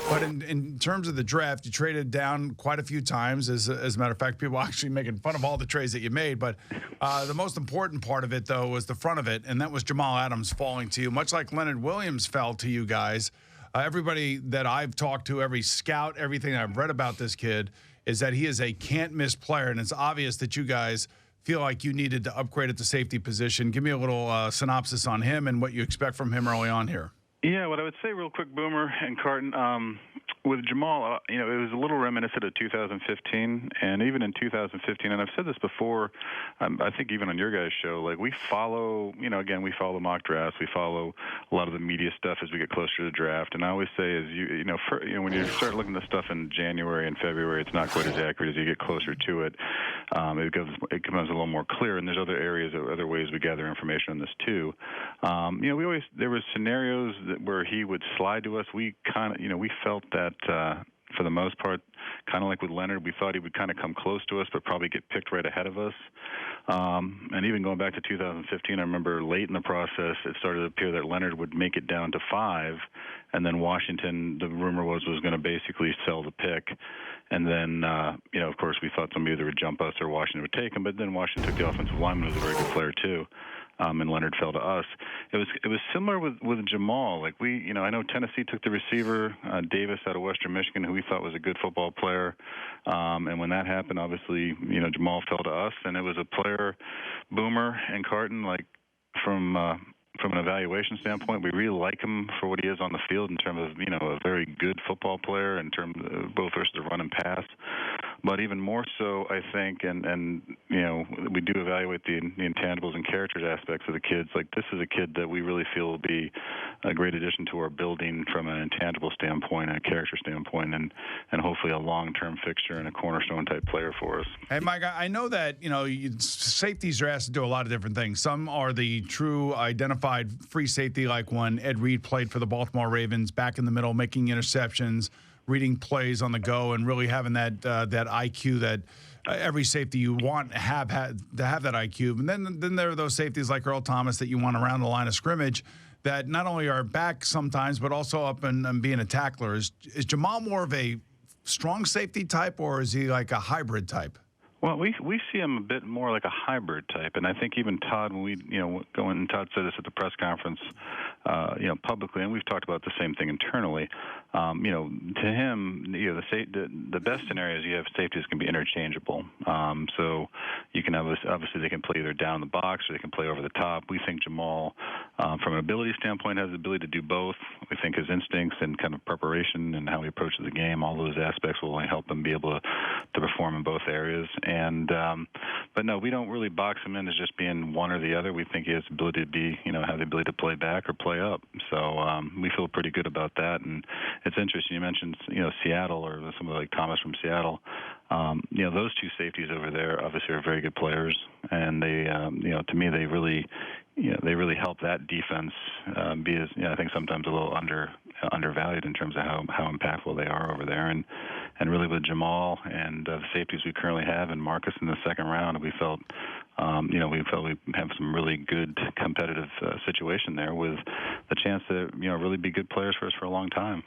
But in terms of the draft, you traded down quite a few times. As a matter of fact, people actually making fun of all the trades that you made. But the most important part of it, though, was the front of it, and that was Jamal Adams falling to you, much like Leonard Williams fell to you guys. Everybody that I've talked to, every scout, everything I've read about this kid is that he is a can't-miss player, and it's obvious that you guys feel like you needed to upgrade at the safety position. Give me a little synopsis on him and what you expect from him early on here. Yeah, what I would say real quick, Boomer and Carton, with Jamal, it was a little reminiscent of 2015, and even in 2015, and I've said this before, I think even on your guys' show, like we follow, again, we follow mock drafts, we follow a lot of the media stuff as we get closer to the draft, and I always say is, when you start looking at stuff in January and February, it's not quite as accurate as you get closer to it. It becomes a little more clear, and there's other areas, other ways we gather information on this too. There was scenarios where he would slide to us. We felt that for the most part, kind of like with Leonard, we thought he would kind of come close to us, but probably get picked right ahead of us. And even going back to 2015, I remember late in the process, it started to appear that Leonard would make it down to 5, and then Washington, the rumor was going to basically sell the pick. And then, of course, we thought somebody either would jump us or Washington would take him, but then Washington took the offensive lineman, who was a very good player too. And Leonard fell to us. It was similar with Jamal. Like I know Tennessee took the receiver Davis out of Western Michigan, who we thought was a good football player. And when that happened, obviously, Jamal fell to us, and it was a player, Boomer and Carton, like from an evaluation standpoint, we really like him for what he is on the field in terms of a very good football player in terms of both versus the run and pass. But even more so, I think, and we do evaluate the intangibles and characters aspects of the kids. Like, this is a kid that we really feel will be a great addition to our building from an intangible standpoint and a character standpoint, and hopefully a long-term fixture and a cornerstone-type player for us. Hey, Mike, I know that, safeties are asked to do a lot of different things. Some are the true identified free safety, like when Ed Reed played for the Baltimore Ravens, back in the middle, making interceptions, reading plays on the go, and really having that IQ that every safety you want to have that IQ. And then there are those safeties like Earl Thomas that you want around the line of scrimmage that not only are back sometimes, but also up and being a tackler. Is Jamal more of a strong safety type, or is he like a hybrid type? Well, we see him a bit more like a hybrid type, and I think even Todd, when we go in, and Todd said this at the press conference, publicly, and we've talked about the same thing internally. To him, the best scenario is you have safeties can be interchangeable. So you can have obviously they can play either down the box or they can play over the top. We think Jamal, from an ability standpoint, has the ability to do both. We think his instincts and kind of preparation and how he approaches the game, all those aspects will help him be able to perform in both areas. And but no, we don't really box him in as just being one or the other. We think he has the ability to be, have the ability to play back or play up. So we feel pretty good about that. And it's interesting you mentioned, Seattle or somebody like Thomas from Seattle. Those two safeties over there obviously are very good players, and they, to me, they really help that defense be as, I think sometimes a little undervalued in terms of how impactful they are over there. And really with Jamal and the safeties we currently have and Marcus in the second round, we felt we have some really good competitive situation there with the chance to really be good players for us for a long time.